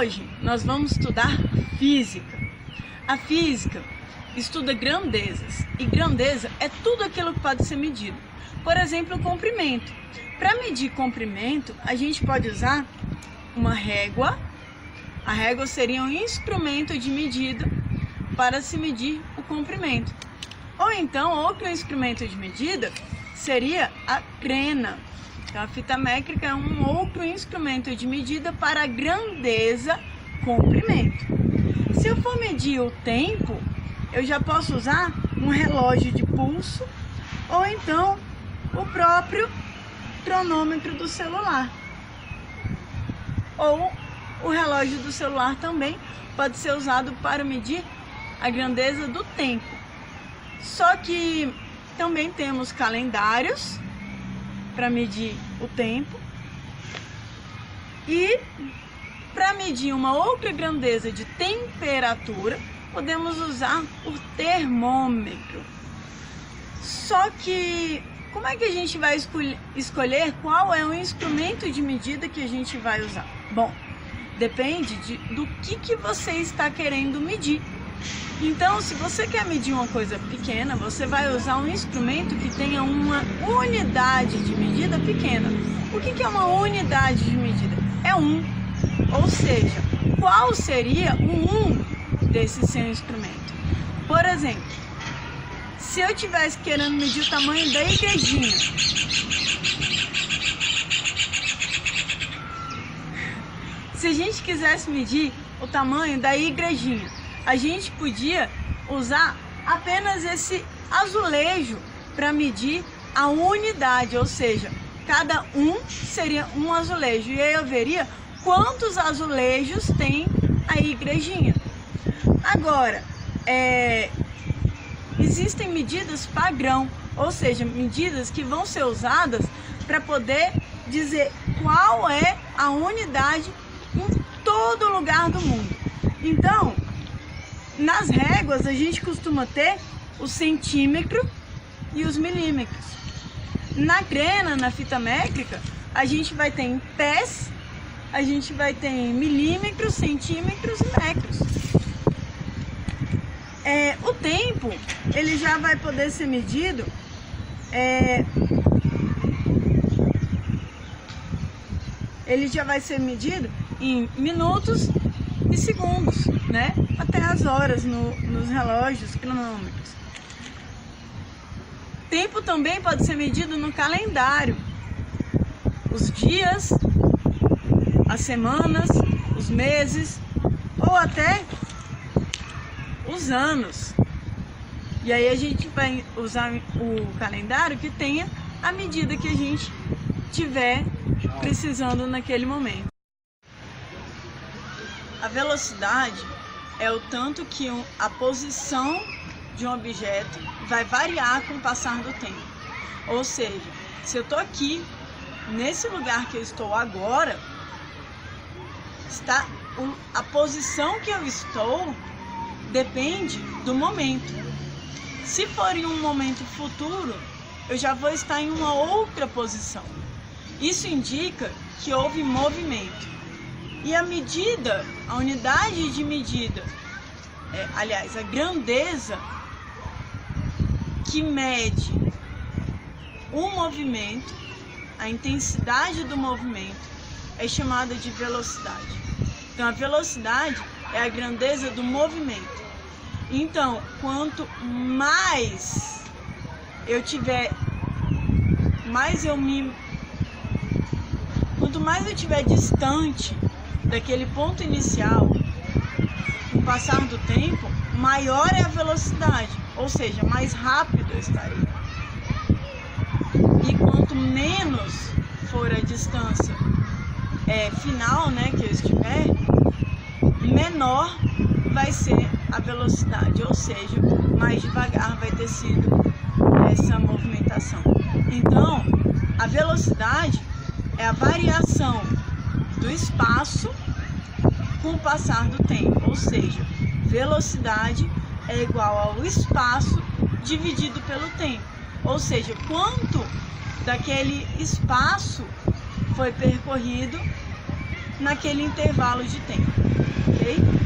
Hoje nós vamos estudar física. A física estuda grandezas, e grandeza é tudo aquilo que pode ser medido. Por exemplo, o comprimento. Para medir comprimento, a gente pode usar uma régua. A régua seria um instrumento de medida para se medir o comprimento. Ou então, outro instrumento de medida seria a crena. Então, a fita métrica é um outro instrumento de medida para grandeza, comprimento. Se eu for medir o tempo, eu já posso usar um relógio de pulso ou então o próprio cronômetro do celular. Ou o relógio do celular também pode ser usado para medir a grandeza do tempo. Só que também temos calendários para medir o tempo, e para medir uma outra grandeza de temperatura, podemos usar o termômetro. Só que como é que a gente vai escolher qual é o instrumento de medida que a gente vai usar? Bom, depende do que você está querendo medir. Então, se você quer medir uma coisa pequena, você vai usar um instrumento que tenha uma unidade de medida pequena. O que é uma unidade de medida? É ou seja, qual seria o desse seu instrumento? Por exemplo, se eu estivesse querendo medir o tamanho da igrejinha, se a gente quisesse medir o tamanho da igrejinha, a gente podia usar apenas esse azulejo para medir a unidade, ou seja, cada seria um azulejo, e aí eu veria quantos azulejos tem a igrejinha. Agora, existem medidas padrão, ou seja, medidas que vão ser usadas para poder dizer qual é a unidade em todo lugar do mundo. Então, nas réguas a gente costuma ter o centímetro e os milímetros. Na crena, na fita métrica, a gente vai ter em pés, a gente vai ter em milímetros, centímetros e metros. O tempo, ele já vai poder ser medido ele já vai ser medido em minutos e segundos, né? Até as horas nos relógios, cronômetros. Tempo também pode ser medido no calendário. Os dias, as semanas, os meses ou até os anos. E aí a gente vai usar o calendário que tenha a medida que a gente tiver precisando naquele momento. A velocidade é o tanto que a posição de um objeto vai variar com o passar do tempo. Ou seja, se eu estou aqui, nesse lugar que eu estou agora, a posição que eu estou depende do momento. Se for em um momento futuro, eu já vou estar em uma outra posição. Isso indica que houve movimento. E a medida, a unidade de medida, aliás, a grandeza que mede o movimento, a intensidade do movimento, é chamada de velocidade. Então, a velocidade é a grandeza do movimento. Então, quanto mais eu estiver distante daquele ponto inicial, com o passar do tempo, maior é a velocidade, ou seja, mais rápido eu estarei. E quanto menos for a distância final, né, que eu estiver, menor vai ser a velocidade, ou seja, mais devagar vai ter sido essa movimentação. Então, a velocidade é a variação do espaço com o passar do tempo, ou seja, velocidade é igual ao espaço dividido pelo tempo, ou seja, quanto daquele espaço foi percorrido naquele intervalo de tempo. ok?